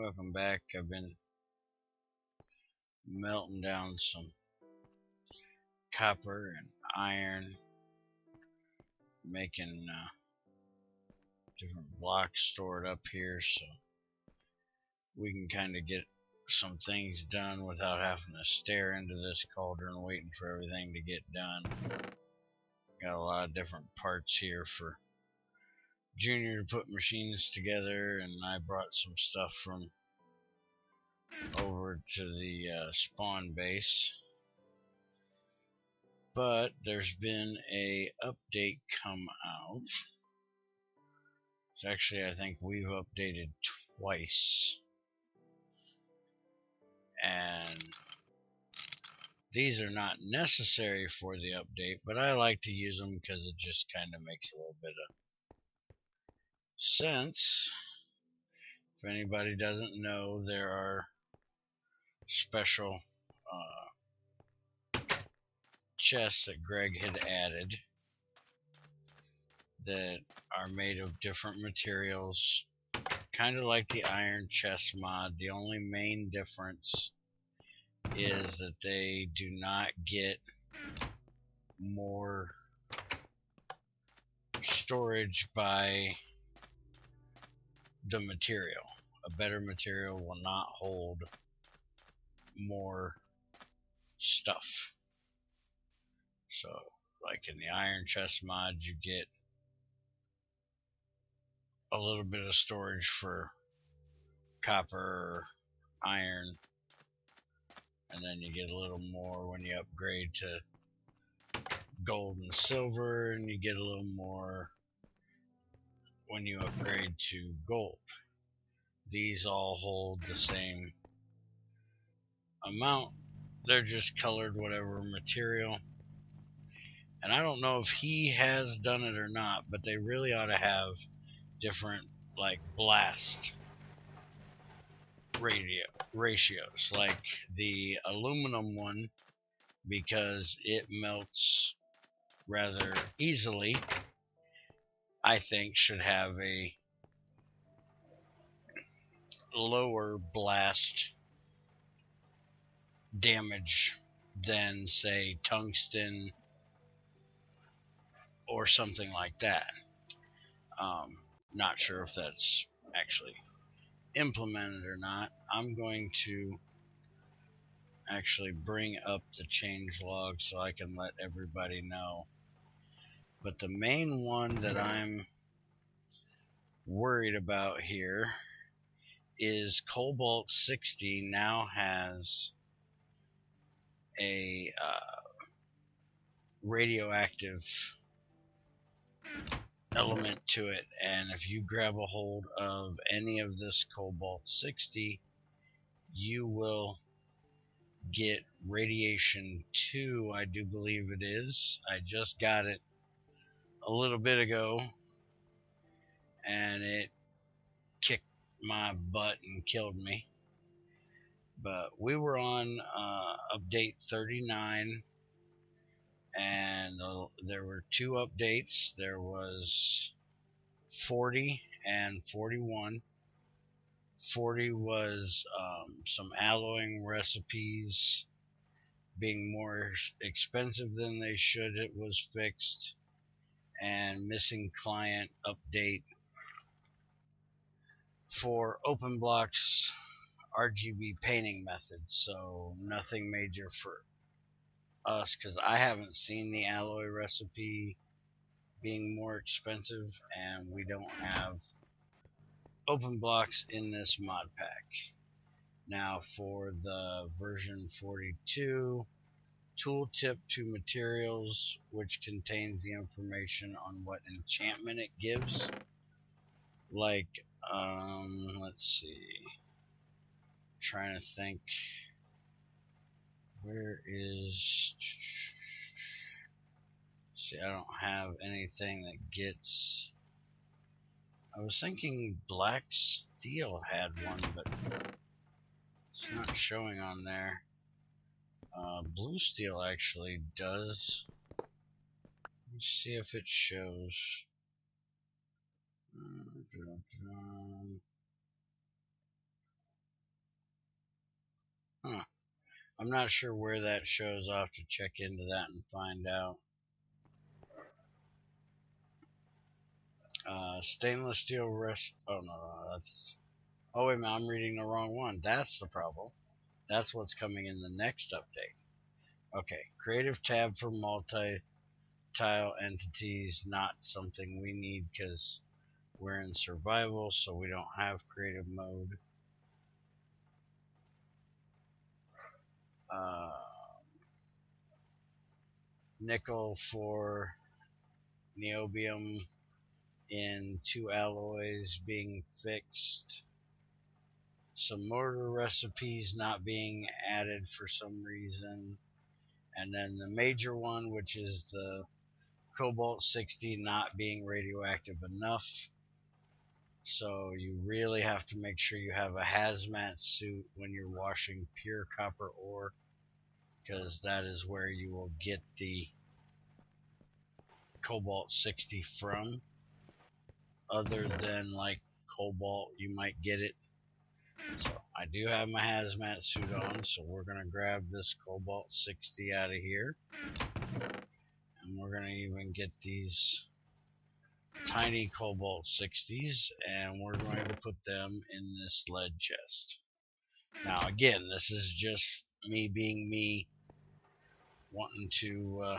Welcome back. I've been melting down some copper and iron, making different blocks stored up here so we can kind of get some things done without having to stare into this cauldron waiting for everything to get done. Got a lot of different parts here for Junior to put machines together, and I brought some stuff from over to the spawn base. But there's been a update come out. It's actually, I think we've updated twice, and these are not necessary for the update, but I like to use them because it just kind of makes a little bit of sense. If anybody doesn't know, there are special chests that Greg had added that are made of different materials, kind of like the iron chest mod. The only main difference is that they do not get more storage by the material. A better material will not hold more stuff. So, like in the iron chest mod, you get a little bit of storage for copper or iron, and then you get a little more when you upgrade to gold and silver, and you get a little more when you upgrade to gold. These all hold the same amount. They're just colored whatever material. And I don't know if he has done it or not, but they really ought to have different, like, blast ratios, like the aluminum one, because it melts rather easily, I think should have a lower blast damage than, say, tungsten or something like that. Not sure if that's actually implemented or not. I'm going to actually bring up the change log so I can let everybody know. But the main one that I'm worried about here is Cobalt 60 now has a radioactive element to it, and if you grab a hold of any of this Cobalt 60, you will get radiation 2, I do believe it is. I just got it a little bit ago, and it kicked my butt and killed me. But we were on update 39, and there were two updates. There was 40 and 41. 40 was some alloying recipes being more expensive than they should. It was fixed. And missing client update for OpenBlock's RGB painting method. So nothing major for us, because I haven't seen the alloy recipe being more expensive, and we don't have OpenBlocks in this mod pack. Now for the version 42, tooltip to materials, which contains the information on what enchantment it gives. Like, let's see, I'm trying to think, where is, see, I don't have anything that gets, I was thinking Black Steel had one, but it's not showing on there. Blue Steel actually does. Let me see if it shows. I'm not sure where that shows. I'll have to check into that and find out. Stainless steel rest. Oh no, that's. Oh wait a minute, I'm reading the wrong one. That's the problem. That's what's coming in the next update. Okay, creative tab for multi-tile entities. Not something we need because we're in survival, so we don't have creative mode. Nickel for niobium in 2 alloys being fixed. Some mortar recipes not being added for some reason. And then the major one, which is the cobalt 60 not being radioactive enough. So you really have to make sure you have a hazmat suit when you're washing pure copper ore, because that is where you will get the cobalt 60 from. Other than like cobalt, you might get it. So I do have my hazmat suit on, so we're going to grab this cobalt 60 out of here. And we're going to even get these tiny cobalt 60s, and we're going to put them in this lead chest. Now again, this is just me being me, wanting to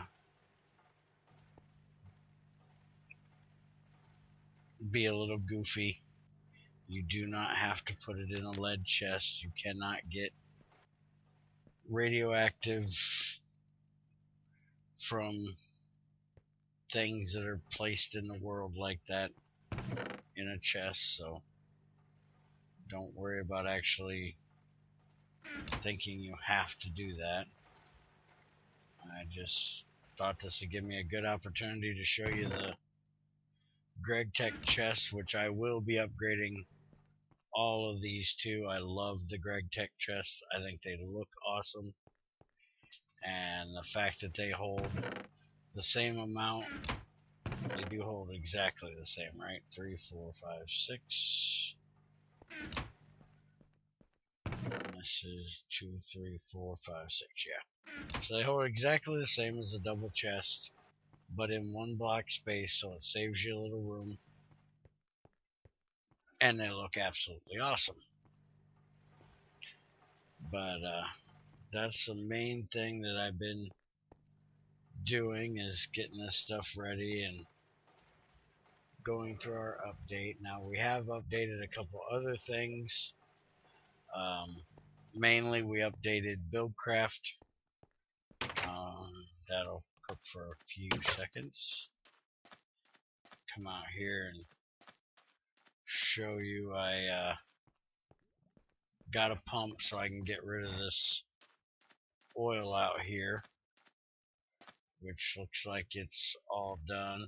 be a little goofy. You do not have to put it in a lead chest. You cannot get radioactive from things that are placed in the world like that in a chest, so don't worry about actually thinking you have to do that. I just thought this would give me a good opportunity to show you the GregTech chest, which I will be upgrading all of these too. I love the GregTech chests. I think they look awesome, and the fact that they hold the same amount, they do hold exactly the same, right? 3, 4, 5, 6. This is 2, 3, 4, 5, 6. Yeah. So they hold exactly the same as a double chest, but in one block space, so it saves you a little room. And they look absolutely awesome. But that's the main thing that I've been doing, is getting this stuff ready and going through our update. Now we have updated a couple other things. Mainly we updated Buildcraft. That'll cook for a few seconds. Come out here and show you I got a pump so I can get rid of this oil out here, which looks like it's all done,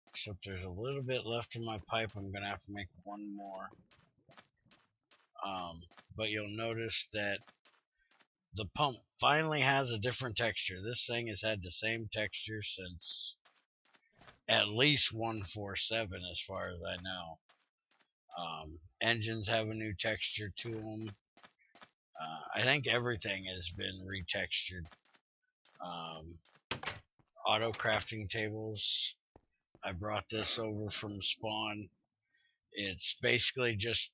except there's a little bit left in my pipe. I'm gonna have to make one more. But you'll notice that the pump finally has a different texture. This thing has had the same texture since at least 147 as far as I know. Engines have a new texture to them. I think everything has been retextured. Auto crafting tables, I brought this over from Spawn. It's basically just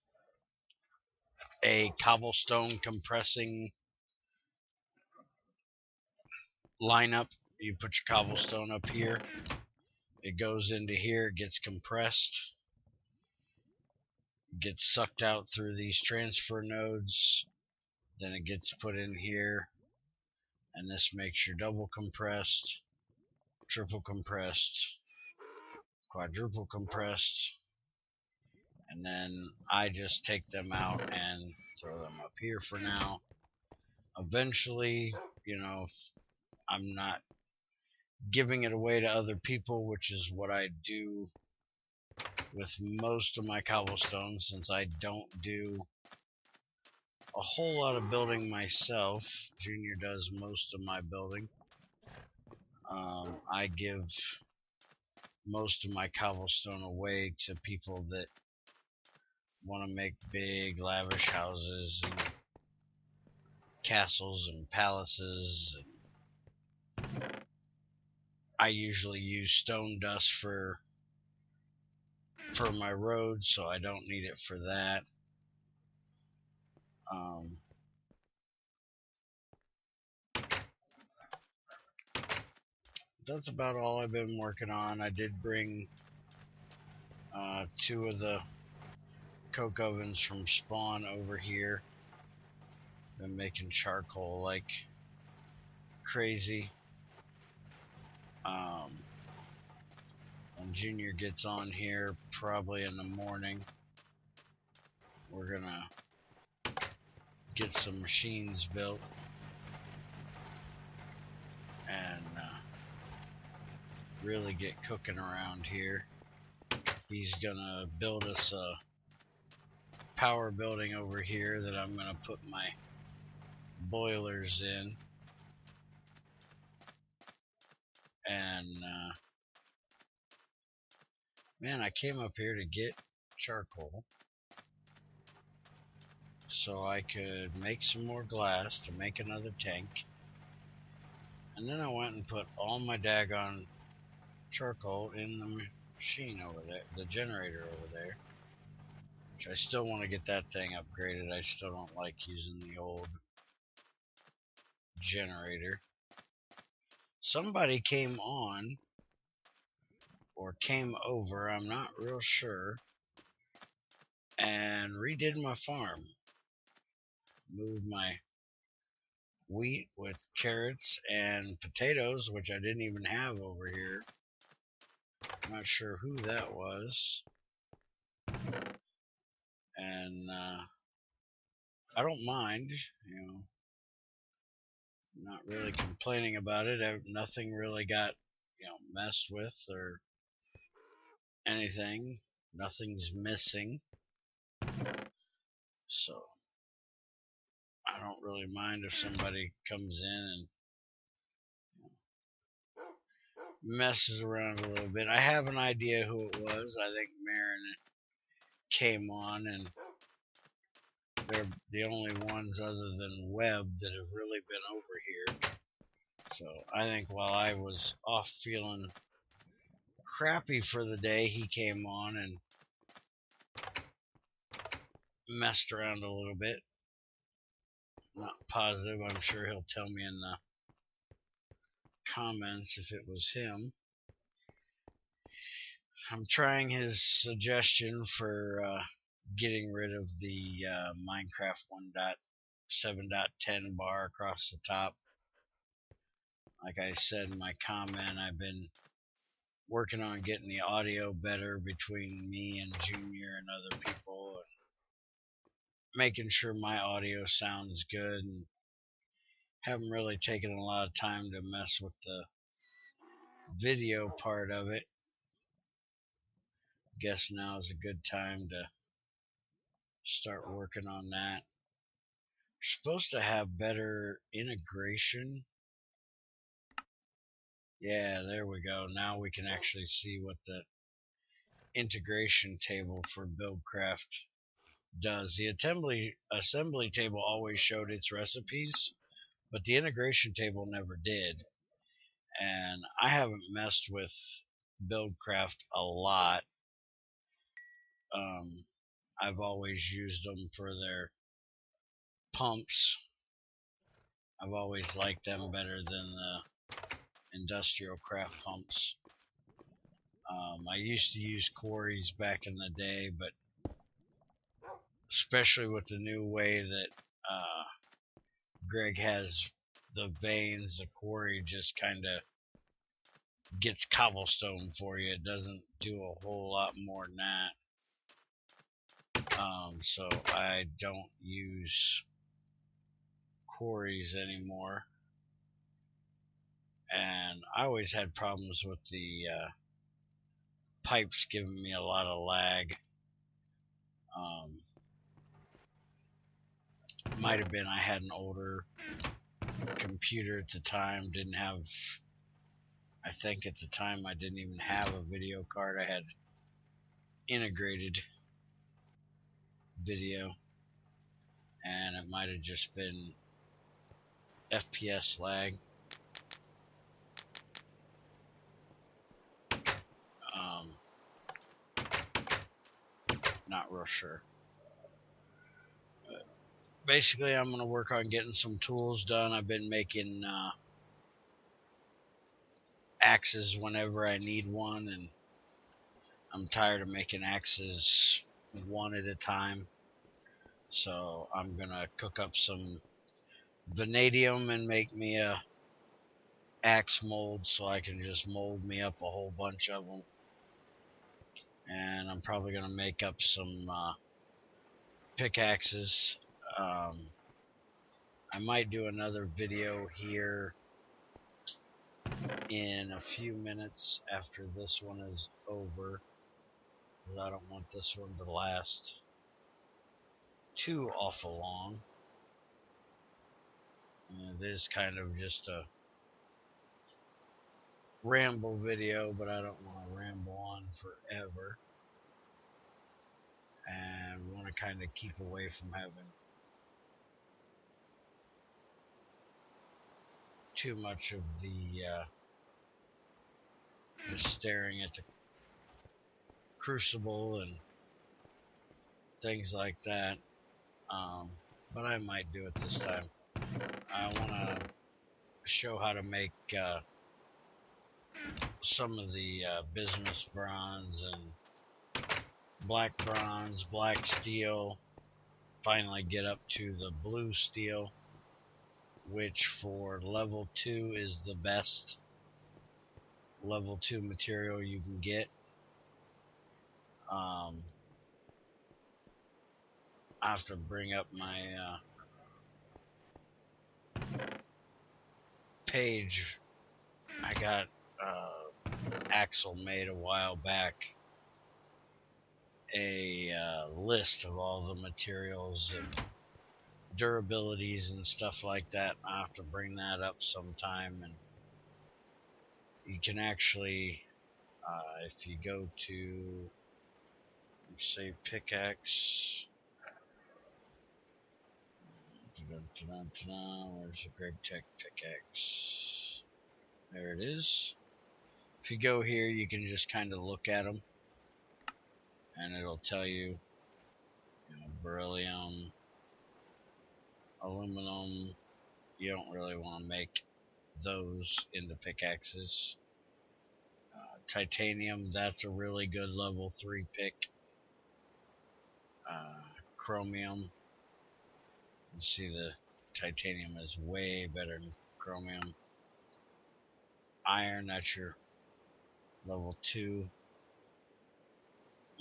a cobblestone compressing lineup. You put your cobblestone up here, it goes into here, it gets compressed, gets sucked out through these transfer nodes, then it gets put in here, and this makes your double compressed, triple compressed, quadruple compressed, and then I just take them out and throw them up here for now. Eventually, you know, I'm not giving it away to other people, which is what I do with most of my cobblestone, since I don't do a whole lot of building myself. Junior does most of my building. I give most of my cobblestone away to people that want to make big lavish houses and castles and palaces. I usually use stone dust for my roads, so I don't need it for that. That's about all I've been working on. I did bring 2 of the coke ovens from Spawn over here. Been making charcoal like crazy. When Junior gets on here, probably in the morning, we're gonna get some machines built and really get cooking around here. He's gonna build us a power building over here that I'm gonna put my boilers in, and man, I came up here to get charcoal so I could make some more glass to make another tank, and then I went and put all my daggone charcoal in the machine over there, the generator over there, which I still want to get that thing upgraded. I still don't like using the old generator. Somebody came on or came over, I'm not real sure, and redid my farm. Moved my wheat with carrots and potatoes, which I didn't even have over here. I'm not sure who that was. And I don't mind, you know, I'm not really complaining about it. Nothing really got, messed with or anything. Nothing's missing. So I don't really mind if somebody comes in and messes around a little bit. I have an idea who it was. I think Marin came on, and they're the only ones other than Webb that have really been over here. So I think while I was off feeling crappy for the day, he came on and messed around a little bit. Not positive. I'm sure he'll tell me in the comments if it was him. I'm trying his suggestion for getting rid of the Minecraft 1.7.10 bar across the top. Like I said in my comment, I've been working on getting the audio better between me and Junior and other people, and making sure my audio sounds good, and haven't really taken a lot of time to mess with the video part of it. Guess now is a good time to start working on that. We're supposed to have better integration. Yeah, there we go. Now we can actually see what the integration table for Buildcraft does. The assembly table always showed its recipes, but the integration table never did. And I haven't messed with Buildcraft a lot. I've always used them for their pumps. I've always liked them better than the industrial craft pumps. I used to use Quarries back in the day, but especially with the new way that Greg has the veins, the quarry just kind of gets cobblestone for you. It doesn't do a whole lot more than that. So I don't use quarries anymore. And I always had problems with the pipes giving me a lot of lag. Might have been I had an older computer at the time, didn't have, I think at the time I didn't even have a video card. I had integrated video, and it might have just been FPS lag. Not real sure. But basically, I'm going to work on getting some tools done. I've been making axes whenever I need one, and I'm tired of making axes one at a time. So I'm going to cook up some vanadium and make me a axe mold so I can just mold me up a whole bunch of them. And I'm probably going to make up some pickaxes. I might do another video here in a few minutes after this one is over, because I don't want this one to last too awful long. And it is kind of just a ramble video, but I don't want to ramble on forever, and want to kind of keep away from having too much of the just staring at the crucible and things like that. But I might do it this time. I want to show how to make some of the bismuth bronze and black bronze, black steel, finally get up to the blue steel, which for level 2 is the best level 2 material you can get. I have to bring up my page. I got Axel made a while back a list of all the materials and durabilities and stuff like that. I have to bring that up sometime, and you can actually if you go to say pickaxe, where's the Greg Tech pickaxe? There it is. If you go here, you can just kind of look at them, and it'll tell you, beryllium, aluminum. You don't really want to make those into pickaxes. Titanium, that's a really good level 3 pick. Chromium, you see the titanium is way better than chromium. Iron, that's your level 2.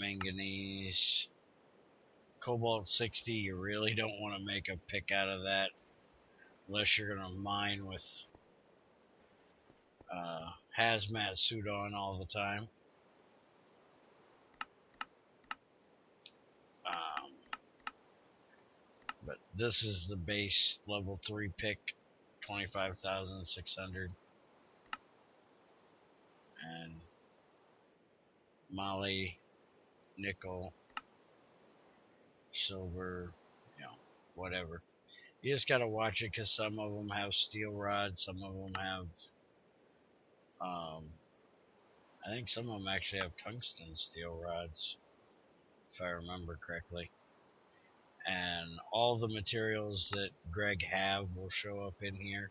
Manganese. Cobalt 60, you really don't want to make a pick out of that unless you're going to mine with hazmat suit on all the time. But this is the base level 3 pick, 25,600. And moly, nickel, silver, whatever. You just gotta watch it, because some of them have steel rods, some of them have I think some of them actually have tungsten steel rods, if I remember correctly. And all the materials that Greg have will show up in here.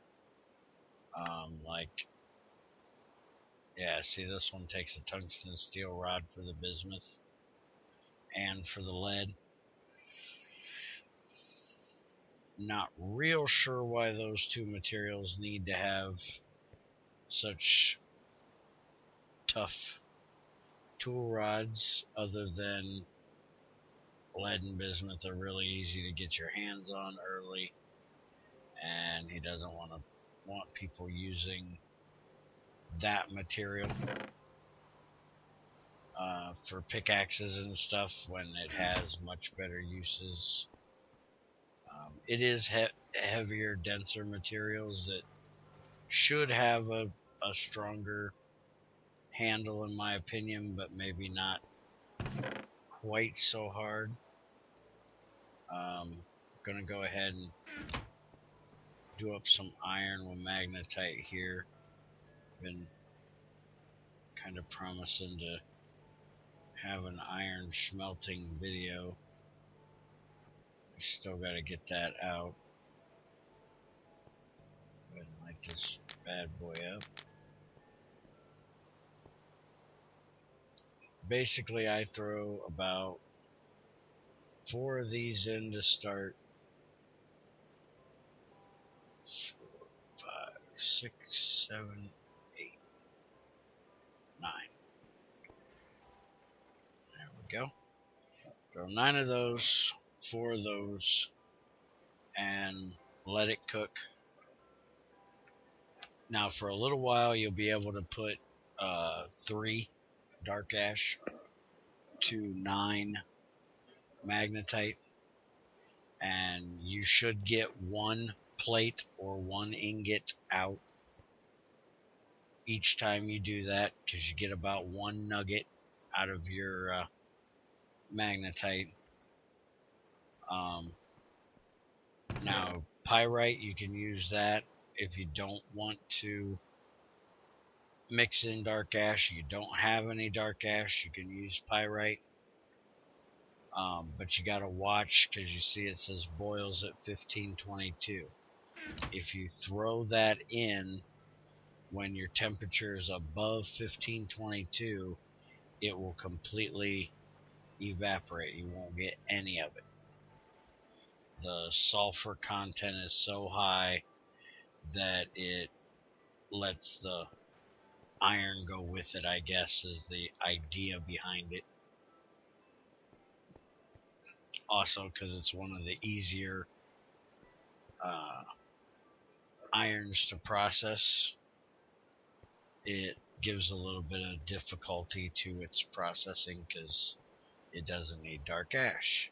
See, this one takes a tungsten steel rod for the bismuth and for the lead. Not real sure why those two materials need to have such tough tool rods, other than lead and bismuth are really easy to get your hands on early, and he doesn't want people using that material for pickaxes and stuff when it has much better uses. It is heavier, denser materials that should have a stronger handle, in my opinion, but maybe not quite so hard. I'm gonna go ahead and do up some iron with magnetite here. Been kind of promising to have an iron smelting video. I still got to get that out. Go ahead and light this bad boy up. Basically, I throw about 4 of these in to start. 4, 5, 6, 7, 8, 9. There we go. Throw 9 of those, 4 of those, and let it cook. Now, for a little while, you'll be able to put 3 dark ash to 9 magnetite, and you should get 1 plate or 1 ingot out each time you do that, because you get about 1 nugget out of your magnetite. Now, pyrite, you can use that if you don't want to mix in dark ash. You don't have any dark ash, you can use pyrite. But you got to watch, because you see it says boils at 1522. If you throw that in when your temperature is above 1522, it will completely evaporate. You won't get any of it. The sulfur content is so high that it lets the iron go with it, I guess, is the idea behind it. Also, because it's one of the easier irons to process, it gives a little bit of difficulty to its processing because it doesn't need dark ash.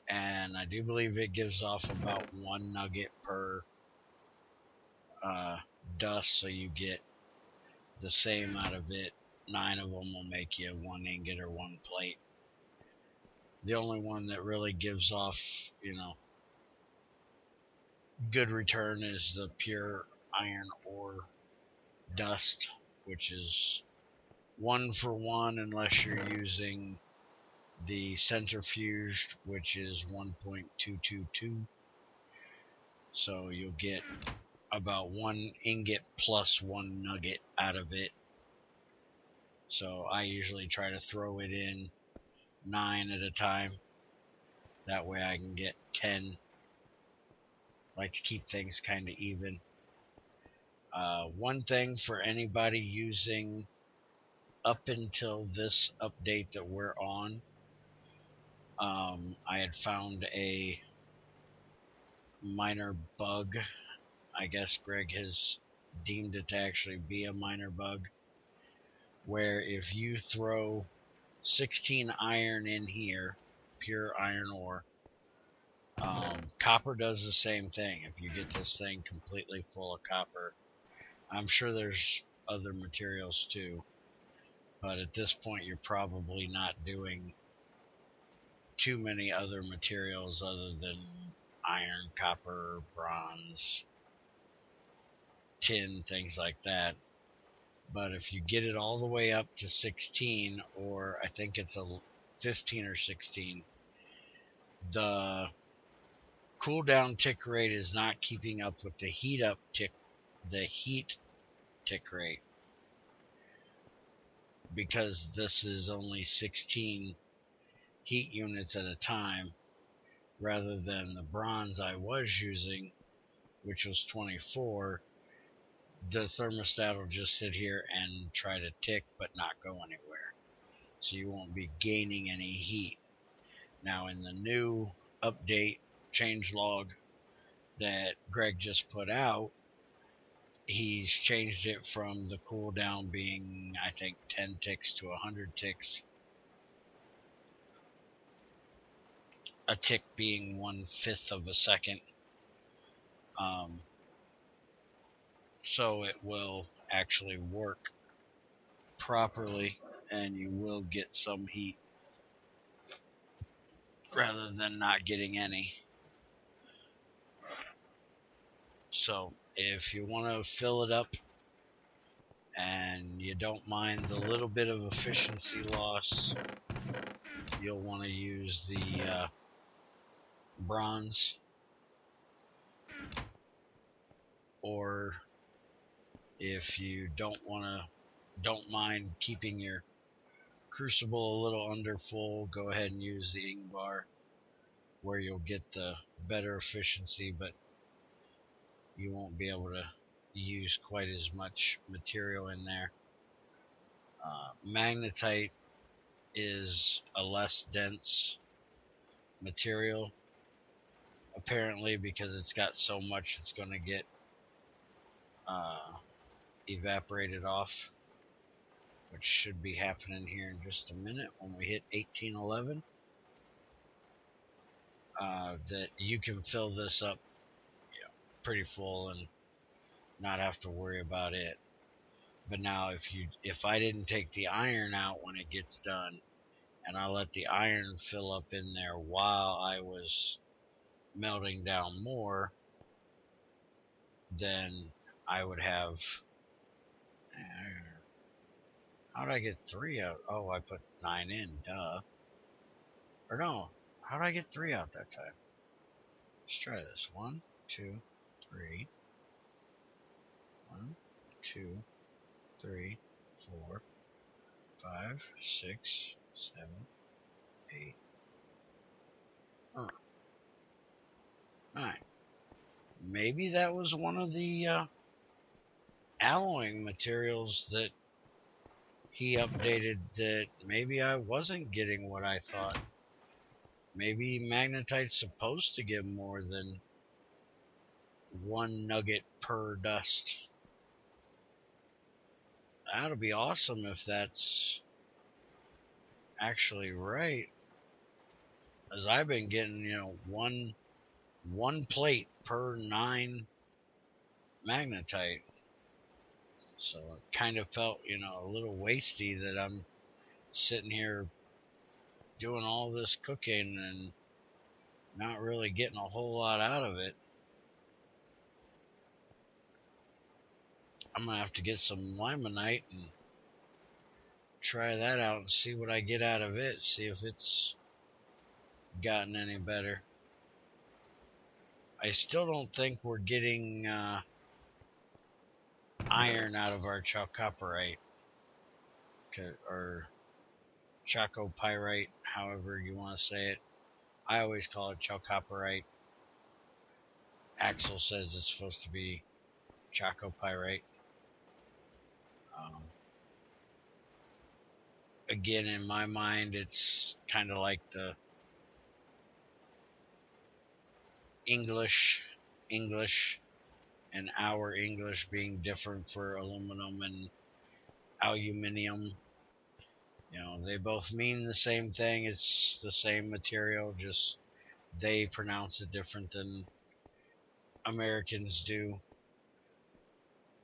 And I do believe it gives off about 1 nugget per dust, so you get the same out of it. 9 of them will make you 1 ingot or 1 plate. The only one that really gives off, good return is the pure iron ore dust, which is 1 for 1 unless you're using the centrifuged, which is 1.222. So you'll get about 1 ingot plus 1 nugget out of it. So I usually try to throw it in 9 at a time. That way I can get 10. I like to keep things kind of even. One thing for anybody using up until this update that we're on, I had found a minor bug. I guess Greg has deemed it to actually be a minor bug, where if you throw 16 iron in here, pure iron ore, copper does the same thing. If you get this thing completely full of copper, I'm sure there's other materials too, but at this point you're probably not doing too many other materials other than iron, copper, bronze, tin, things like that. But if you get it all the way up to 16, or I think it's a 15 or 16, the cooldown tick rate is not keeping up with the heat tick rate, because this is only 16 heat units at a time, rather than the bronze I was using, which was 24. The thermostat will just sit here and try to tick but not go anywhere, so you won't be gaining any heat. Now, in the new update changelog that Greg just put out, he's changed it from the cooldown being, I think, 10 ticks to 100 ticks. A tick being 1/5 of a second. So it will actually work properly and you will get some heat. rather than not getting any. So if you want to fill it up and you don't mind the little bit of efficiency loss, you'll want to use the bronze. Or if you don't mind keeping your crucible a little under full, go ahead and use the Ingvar, where you'll get the better efficiency, but you won't be able to use quite as much material in there. Magnetite is a less dense material, apparently, because it's got so much it's going to get evaporated off, which should be happening here in just a minute when we hit 1811. That you can fill this up pretty full and not have to worry about it. But now if I didn't take the iron out when it gets done, and I let the iron fill up in there while I was melting down more, then I would have... How did I get 3 out? Oh, I put 9 in, duh. Or no, how did I get 3 out that time? Let's try this. 1, 2, 3. 1, 2, 3, 4, 5, 6, 7, 8, 9. Maybe that was one of the alloying materials that he updated, that maybe I wasn't getting what I thought. Maybe magnetite's supposed to give more than 1 nugget per dust. That'll be awesome if that's actually right. As I've been getting, one plate per 9 magnetite. So it kind of felt, a little wasty that I'm sitting here doing all this cooking and not really getting a whole lot out of it. I'm going to have to get some limonite and try that out and see what I get out of it. See if it's gotten any better. I still don't think we're getting iron out of our chalcopyrite, or chalcopyrite, however you want to say it. I always call it chalcopyrite. Axel says it's supposed to be chalcopyrite. Again, in my mind, it's kind of like the English, and our English being different for aluminum and aluminium. They both mean the same thing. It's the same material, just they pronounce it different than Americans do.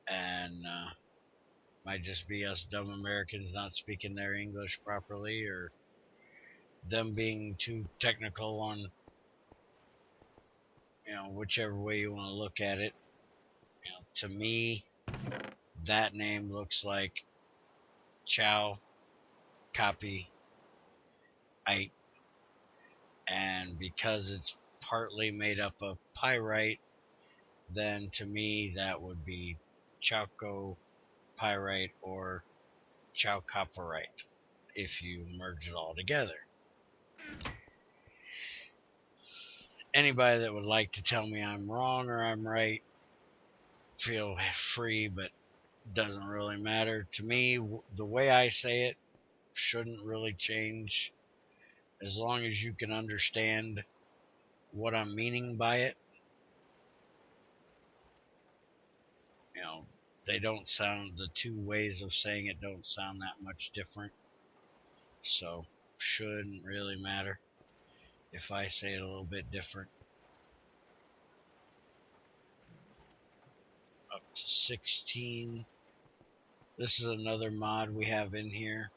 And might just be us dumb Americans not speaking their English properly, or them being too technical on, whichever way you want to look at it. To me, that name looks like Chow Copy Ite, and because it's partly made up of pyrite, then to me that would be chalcopyrite or chalcopyrite if you merge it all together. Anybody that would like to tell me I'm wrong or I'm right, feel free, but doesn't really matter. To me, the way I say it shouldn't really change, as long as you can understand what I'm meaning by it. They don't sound, the two ways of saying it don't sound that much different, so shouldn't really matter if I say it a little bit different. Up to 16. This is another mod we have in here,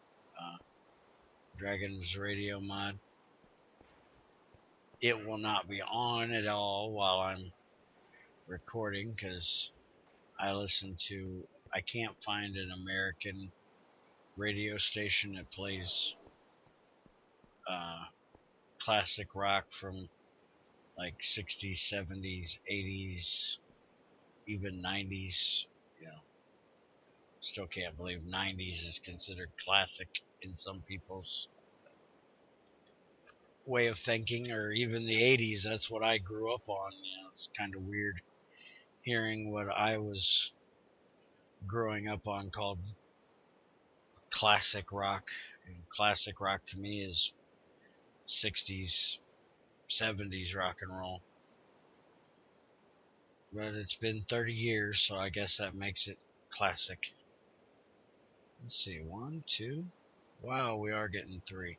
Dragon's Radio mod. it will not be on at all while I'm recording because I can't find an American radio station that plays classic rock from like 60s, 70s, 80s, even 90s. You know, still can't believe 90s is considered classic in some people's way of thinking, or even the 80s. That's what I grew up on. You know, it's kind of weird hearing what I was growing up on called classic rock. And classic rock to me is 60s, 70s rock and roll. But it's been 30 years, so I guess that makes it classic. Let's see, 1, 2. Wow, we are getting 3.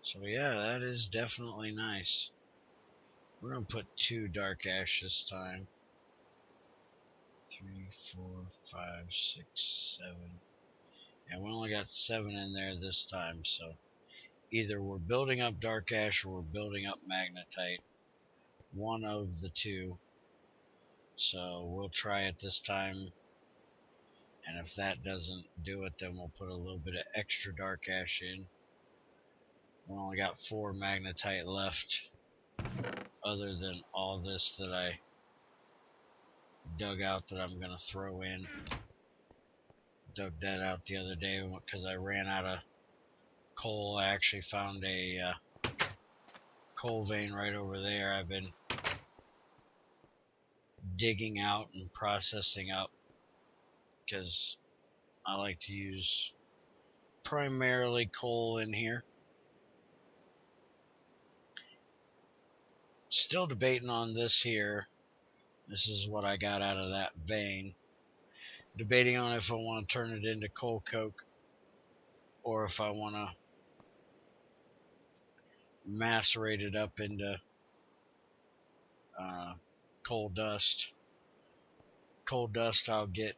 So yeah, that is definitely nice. We're going to put 2 dark ash this time. 3, 4, 5, 6, 7. And we only got 7 in there this time, so either we're building up dark ash or we're building up magnetite. One of the two. So we'll try it this time. And if that doesn't do it, then we'll put a little bit of extra dark ash in. We only got 4 magnetite left, other than all this that I dug out that I'm going to throw in. Dug that out the other day because I ran out of coal. I actually found a coal vein right over there. I've been digging out and processing up because I like to use primarily coal in here. Still debating on this here. This is what I got out of that vein. Debating on if I want to turn it into coal coke or if I want to macerate it up into coal dust. Coal dust, I'll get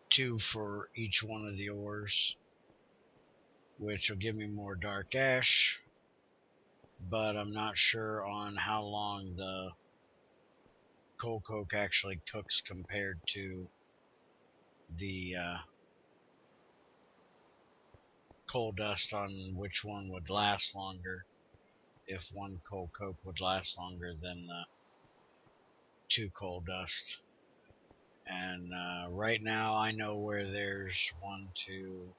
2 for each one of the ores, which will give me more dark ash, but I'm not sure on how long the coal coke actually cooks compared to the coal dust, on which one would last longer, if one coal coke would last longer than 2 coal dust. And right now I know where there's 1, 2,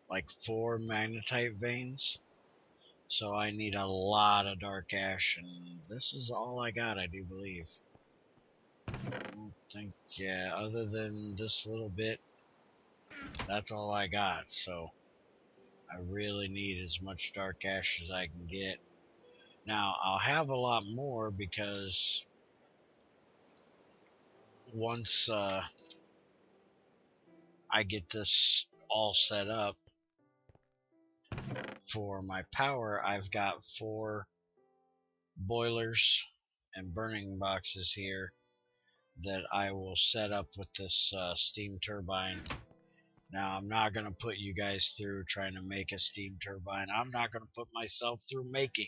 like 4 magnetite veins. So I need a lot of dark ash, and this is all I got, I do believe. I don't think, yeah, other than this little bit, that's all I got. So I really need as much dark ash as I can get. Now I'll have a lot more because once I get this all set up for my power, I've got 4 boilers and burning boxes here that I will set up with this steam turbine. Now, I'm not going to put you guys through trying to make a steam turbine. I'm not going to put myself through making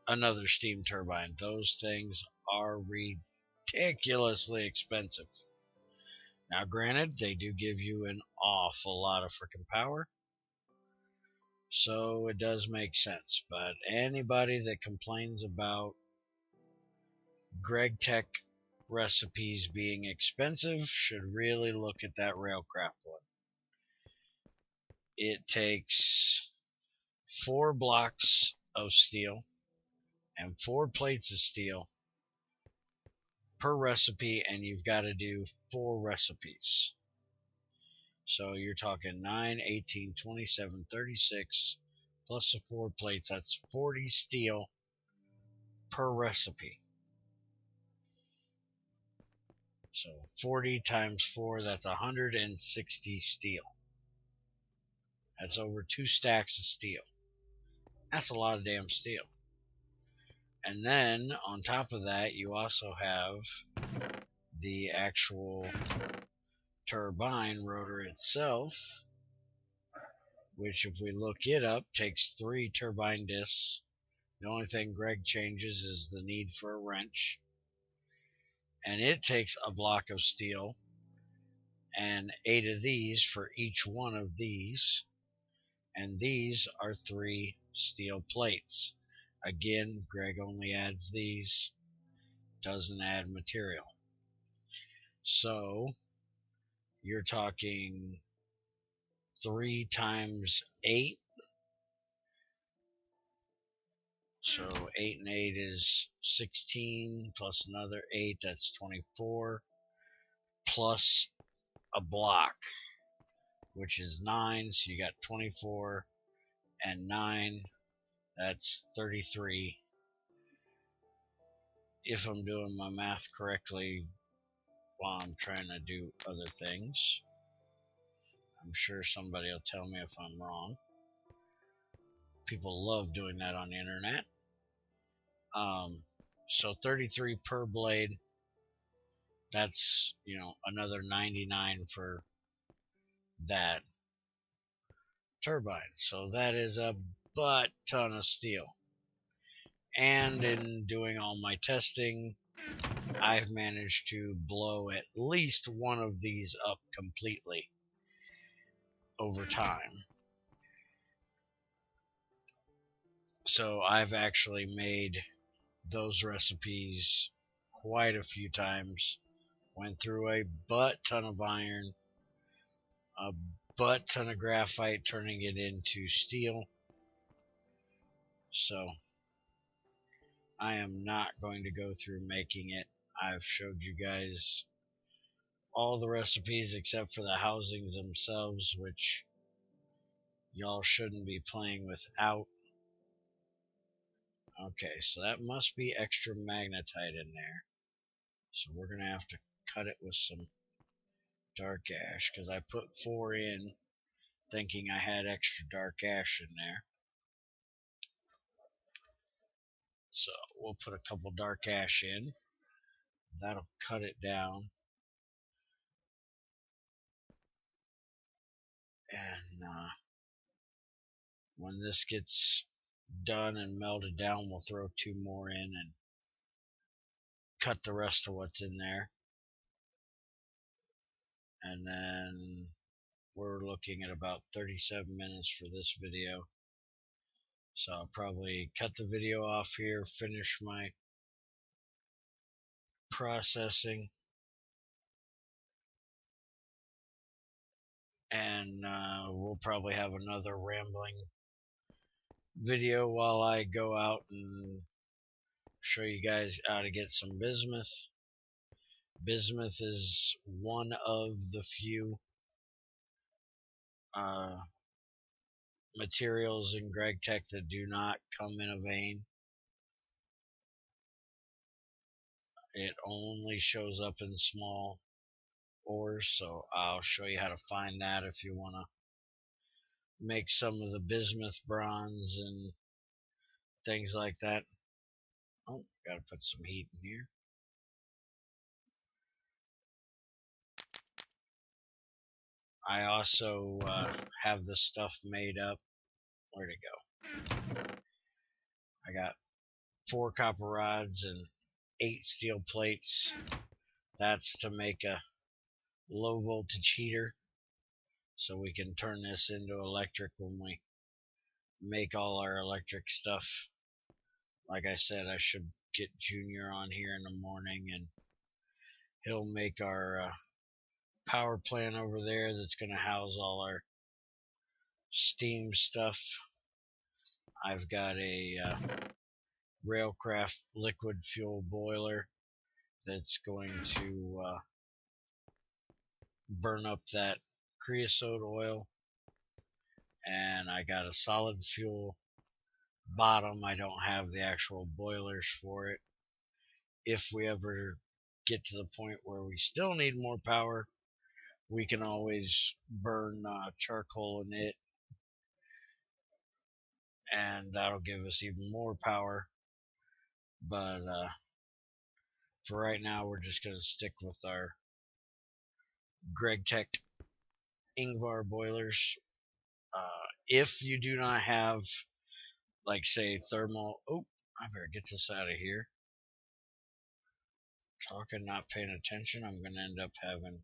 another steam turbine. Those things are ridiculously expensive. Now, granted, they do give you an awful lot of freaking power, so it does make sense. But anybody that complains about GregTech recipes being expensive should really look at that Railcraft one. It takes 4 blocks of steel and 4 plates of steel per recipe, and you've got to do 4 recipes. So you're talking 9, 18, 27, 36 plus the 4 plates. That's 40 steel per recipe. So 40 times 4, that's 160 steel. That's over 2 stacks of steel. That's a lot of damn steel. And then on top of that, you also have the actual turbine rotor itself, which, if we look it up, takes 3 turbine discs The only thing Greg changes is the need for a wrench. And it takes a block of steel and 8 of these for each one of these. And these are 3 steel plates. Again, Greg only adds these, doesn't add material. So you're talking 3 times 8. So 8 and 8 is 16, plus another 8, that's 24, plus a block, which is 9. So you got 24 and 9, that's 33. If I'm doing my math correctly while I'm trying to do other things. I'm sure somebody will tell me if I'm wrong. People love doing that on the internet. So 33 per blade. That's, another 99 for that turbine. So that is a butt ton of steel. And in doing all my testing, I've managed to blow at least one of these up completely over time. So I've actually made those recipes quite a few times. Went through a butt ton of iron, a butt ton of graphite, turning it into steel. So I am not going to go through making it. I've showed you guys all the recipes except for the housings themselves, which y'all shouldn't be playing without. Okay, so that must be extra magnetite in there. So we're going to have to cut it with some dark ash, because I put 4 in thinking I had extra dark ash in there. So we'll put a couple dark ash in. That'll cut it down. And when this gets done and melted down, we'll throw 2 more in and cut the rest of what's in there. And then we're looking at about 37 minutes for this video. So I'll probably cut the video off here, finish my processing, and we'll probably have another rambling video while I go out and show you guys how to get some bismuth. Bismuth is one of the few materials in GregTech that do not come in a vein. It only shows up in small ores, so I'll show you how to find that if you want to make some of the bismuth bronze and things like that. Oh, gotta put some heat in here. I also have this stuff made up. Where'd it go? I got 4 copper rods and 8 steel plates. That's to make a low voltage heater, so we can turn this into electric when we make all our electric stuff. Like I said, I should get Junior on here in the morning, and he'll make our power plant over there that's going to house all our steam stuff. I've got a Railcraft liquid fuel boiler that's going to burn up that creosote oil, and I got a solid fuel bottom. I don't have the actual boilers for it. If we ever get to the point where we still need more power, we can always burn charcoal in it, and that'll give us even more power. But for right now, we're just going to stick with our GregTech Ingvar boilers. If you do not have like say thermal. Oh, I better get this out of here. Talking, not paying attention. I'm going to end up having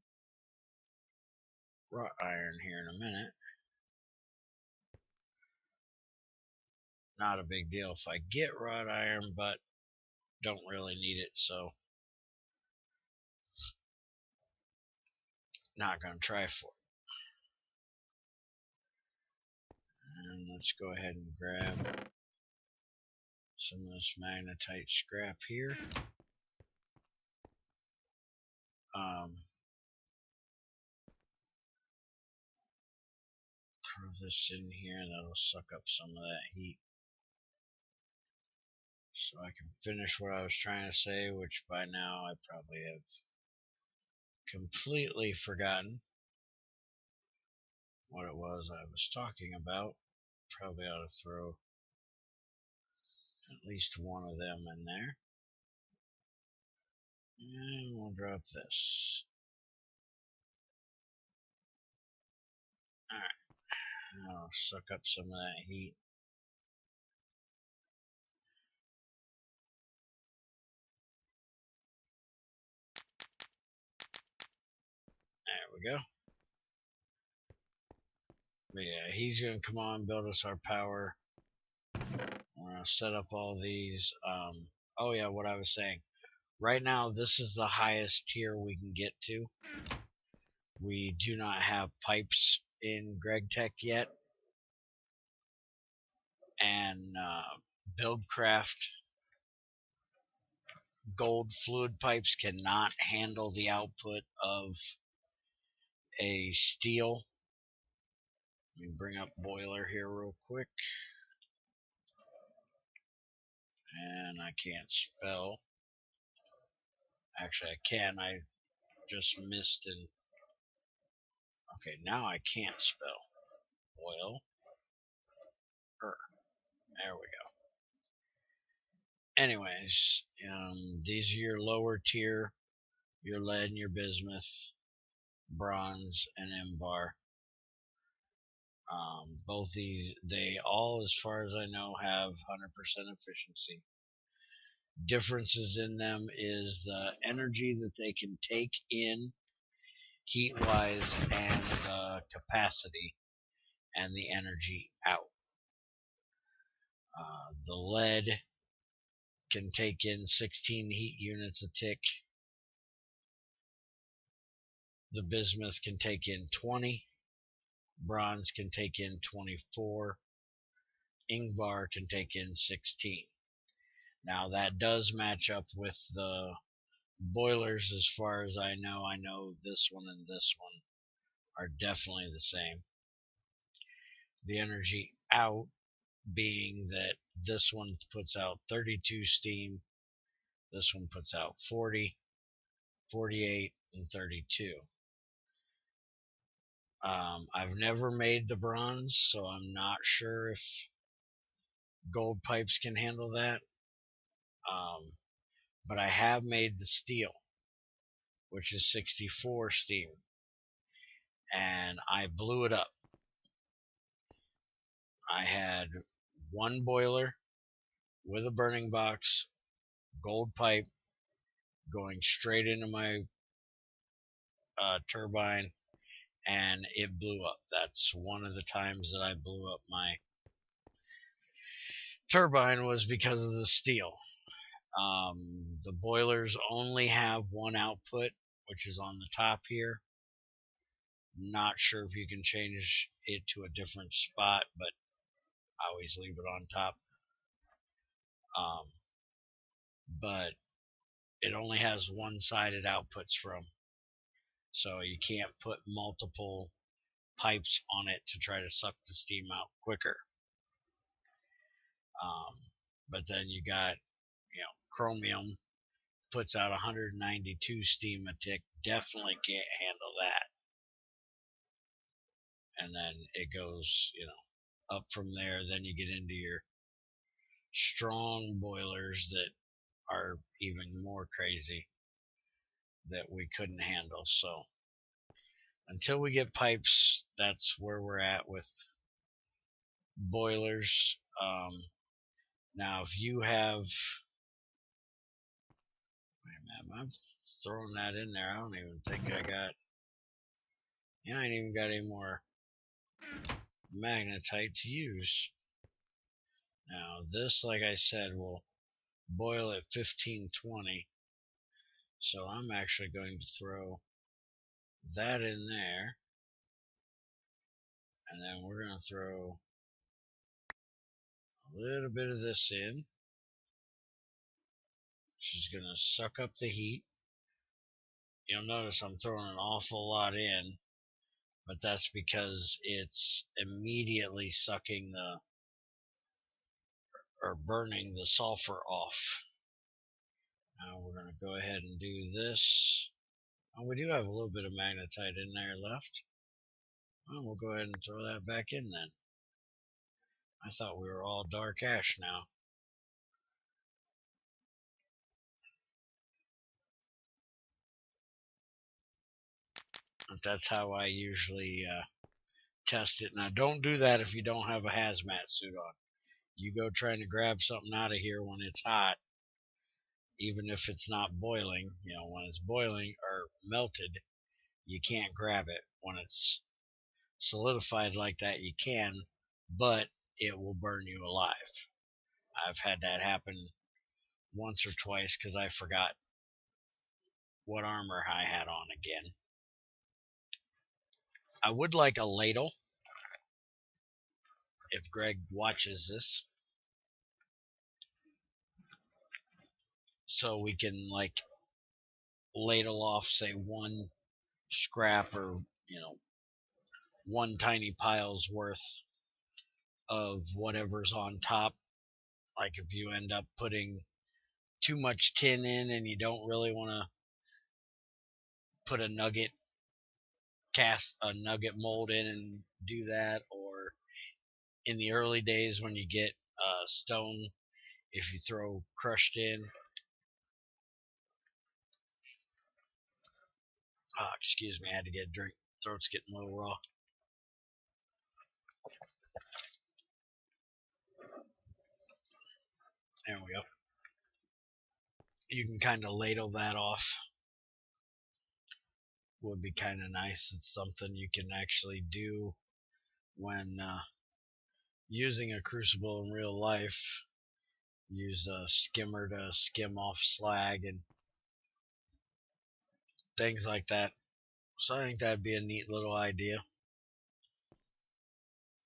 wrought iron here in a minute. Not a big deal if I get wrought iron, but don't really need it, so not going to try for it. And let's go ahead and grab some of this magnetite scrap here. Throw this in here, that'll suck up some of that heat. So I can finish what I was trying to say, which by now I probably have completely forgotten what it was I was talking about. Probably ought to throw at least one of them in there. And we'll drop this. Alright, I'll suck up some of that heat. There we go. But yeah, he's going to come on, build us our power. We're going to set up all these. Oh yeah, what I was saying. Right now, this is the highest tier we can get to. We do not have pipes in GregTech yet. And Buildcraft gold fluid pipes cannot handle the output of a steel. Let me bring up boiler here real quick. And I can't spell. Actually, I can. I just missed and okay, now I can't spell. Oil. There we go. Anyways, these are your lower tier, your lead and your bismuth, bronze and Invar. Both these, they all, as far as I know, have 100% efficiency. Differences in them is the energy that they can take in heat wise and the capacity and the energy out. The lead can take in 16 heat units a tick. The bismuth can take in 20. Bronze can take in 24. Ingvar can take in 16. Now that does match up with the boilers as far as I know. I know this one and this one are definitely the same. The energy out being that this one puts out 32 steam, this one puts out 40, 48, and 32. I've never made the bronze, so I'm not sure if gold pipes can handle that. But I have made the steel, which is 64 steam, and I blew it up. I had one boiler with a burning box, gold pipe going straight into my turbine, and it blew up. That's one of the times that I blew up my turbine was because of the steel. The boilers only have one output, which is on the top here. Not sure if you can change it to a different spot, but I always leave it on top. But it only has one-sided outputs from, so you can't put multiple pipes on it to try to suck the steam out quicker. But then you got, chromium puts out 192 steam a tick, definitely can't handle that. And then it goes, up from there. Then you get into your strong boilers that are even more crazy that we couldn't handle. So until we get pipes, that's where we're at with boilers. Now, if you have, wait a minute, I'm throwing that in there. I don't even think I got, I ain't even got any more magnetite to use. Now, this, like I said, will boil at 1520. So I'm actually going to throw that in there. And then we're going to throw a little bit of this in, which is going to suck up the heat. You'll notice I'm throwing an awful lot in, but that's because it's immediately sucking or burning the sulfur off. Now we're going to go ahead and do this. Oh, we do have a little bit of magnetite in there left. Well, we'll go ahead and throw that back in then. I thought we were all dark ash now. But that's how I usually test it. Now, don't do that if you don't have a hazmat suit on. You go trying to grab something out of here when it's hot, even if it's not boiling. When it's boiling or melted, you can't grab it. When it's solidified like that, you can, but it will burn you alive. I've had that happen once or twice because I forgot what armor I had on again. I would like a ladle if Greg watches this, so we can ladle off, say, one scrap or one tiny pile's worth of whatever's on top. Like if you end up putting too much tin in and you don't really want to put a nugget mold in and do that, or in the early days when you get stone, if you throw crushed in, excuse me, I had to get a drink, throat's getting a little raw. There we go. You can kind of ladle that off. Would be kind of nice. It's something you can actually do when using a crucible in real life. Use a skimmer to skim off slag and things like that. So I think that'd be a neat little idea.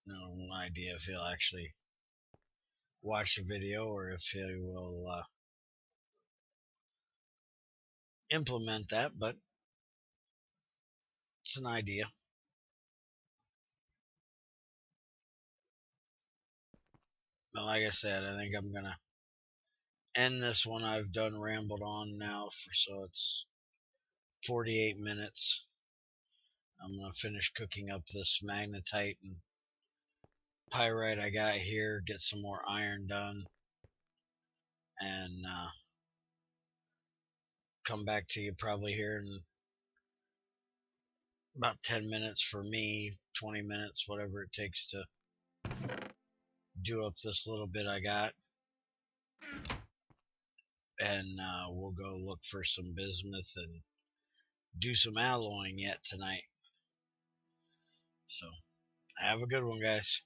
No idea if he'll actually watch the video or if he will implement that, but it's an idea. But like I said, I think I'm gonna end this one. I've done rambled on now so it's 48 minutes. I'm gonna finish cooking up this magnetite and pyrite I got here, get some more iron done, and come back to you probably here in about 10 minutes for me, 20 minutes, whatever it takes to do up this little bit I got. And we'll go look for some bismuth and do some alloying yet tonight. So have a good one, guys.